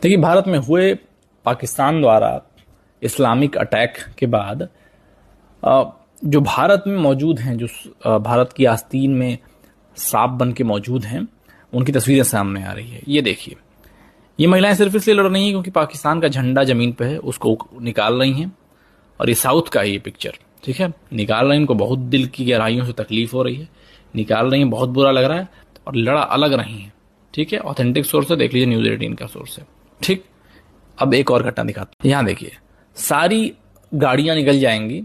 देखिए, भारत में हुए पाकिस्तान द्वारा इस्लामिक अटैक के बाद जो भारत में मौजूद हैं, जो भारत की आस्तीन में सांप बन के मौजूद हैं, उनकी तस्वीरें सामने आ रही है। ये देखिए, ये महिलाएं सिर्फ इसलिए लड़ रही हैं क्योंकि पाकिस्तान का झंडा जमीन पे है, उसको निकाल रही हैं। और ये साउथ का है ये पिक्चर, ठीक है। निकाल रही हैं, इनको बहुत दिल की गहराइयों से तकलीफ हो रही है, निकाल रही हैं, बहुत बुरा लग रहा है और लड़ा अलग रही हैं, ठीक है। ऑथेंटिक सोर्स है, देख लीजिए, न्यूज़ 18 का सोर्स है, ठीक। अब एक और घटना दिखाते हैं। यहाँ देखिए, सारी गाड़ियां निकल जाएंगी,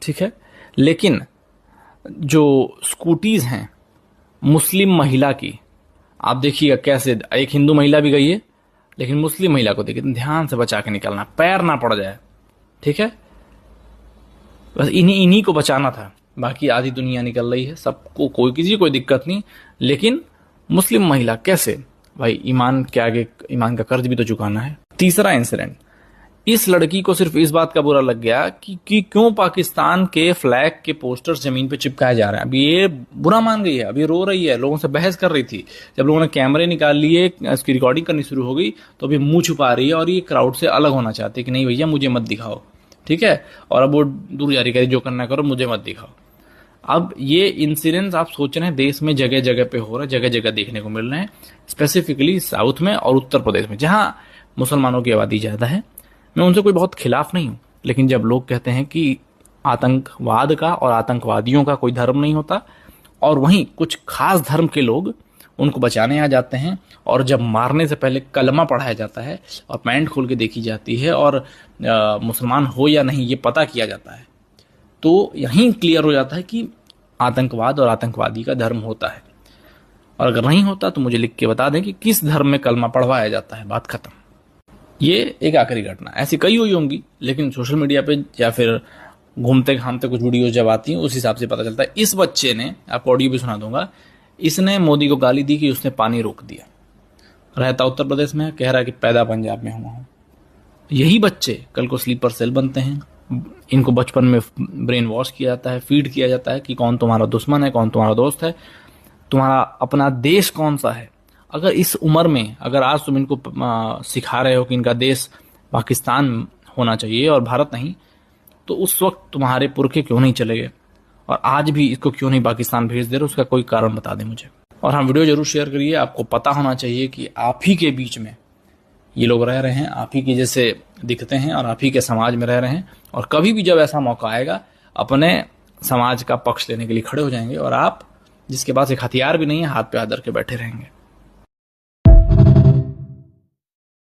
ठीक है, लेकिन जो स्कूटीज हैं मुस्लिम महिला की, आप देखिएगा कैसे, एक हिंदू महिला भी गई है, लेकिन मुस्लिम महिला को देखिए, ध्यान से बचा के निकलना, पैर ना पड़ जाए, ठीक है। बस इन्हीं को बचाना था, बाकी आधी दुनिया निकल रही है, सबको किसी कोई दिक्कत नहीं, लेकिन मुस्लिम महिला कैसे, भाई ईमान के आगे ईमान का कर्ज भी तो चुकाना है। तीसरा इंसिडेंट, इस लड़की को सिर्फ इस बात का बुरा लग गया कि क्यों पाकिस्तान के फ्लैग के पोस्टर्स जमीन पे चिपकाए जा रहे हैं। अभी ये बुरा मान गई है, अभी रो रही है, लोगों से बहस कर रही थी। जब लोगों ने कैमरे निकाल लिए, इसकी रिकॉर्डिंग करनी शुरू हो गई, तो अभी मुंह छुपा रही है और ये क्राउड से अलग होना चाहती है कि नहीं भैया मुझे मत दिखाओ, ठीक है। और अब वो दूर जारी करी, जो करना करो, मुझे मत दिखाओ। अब ये इंसिडेंट्स आप सोच रहे हैं देश में जगह जगह पे हो रहा है, जगह जगह देखने को मिल रहे हैं, स्पेसिफिकली साउथ में और उत्तर प्रदेश में, जहां मुसलमानों की आबादी ज्यादा है। मैं उनसे कोई बहुत खिलाफ नहीं हूं, लेकिन जब लोग कहते हैं कि आतंकवाद का और आतंकवादियों का कोई धर्म नहीं होता, और वहीं कुछ खास धर्म के लोग उनको बचाने आ जाते हैं, और जब मारने से पहले कलमा पढ़ाया जाता है और पैंट खोल के देखी जाती है और मुसलमान हो या नहीं ये पता किया जाता है, तो यहीं क्लियर हो जाता है कि आतंकवाद और आतंकवादी का धर्म होता है। और अगर नहीं होता तो मुझे लिख के बता दें कि किस धर्म में कलमा पढ़वाया जाता है, बात खत्म। ये एक आखिरी घटना, ऐसी कई हुई होंगी, लेकिन सोशल मीडिया पे या फिर घूमते घामते कुछ वीडियोस जब आती हैं उस हिसाब से पता चलता है। इस बच्चे ने, आपको ऑडियो भी सुना दूंगा, इसने मोदी को गाली दी कि उसने पानी रोक दिया। रहता उत्तर प्रदेश में, कह रहा है कि पैदा पंजाब में हुआ हूं। यही बच्चे कल को स्लीपर सेल बनते हैं, इनको बचपन में ब्रेन वॉश किया जाता है, फीड किया जाता है कि कौन तुम्हारा दुश्मन है, कौन तुम्हारा दोस्त है, तुम्हारा अपना देश कौन सा है। अगर इस उम्र में, अगर आज तुम इनको सिखा रहे हो कि इनका देश पाकिस्तान होना चाहिए और भारत नहीं, तो उस वक्त तुम्हारे पुरखे क्यों नहीं चले गए, और आज भी इसको क्यों नहीं पाकिस्तान भेज दे रहे, उसका कोई कारण बता दें मुझे। और हाँ, वीडियो जरूर शेयर करिए। आपको पता होना चाहिए कि आप ही के बीच में ये लोग रह रहे हैं, आप ही के जैसे दिखते हैं और आप ही के समाज में रह रहे हैं, और कभी भी जब ऐसा मौका आएगा अपने समाज का पक्ष लेने के लिए खड़े हो जाएंगे, और आप जिसके पास एक हथियार भी नहीं है, हाथ पे हाथ धर के बैठे रहेंगे।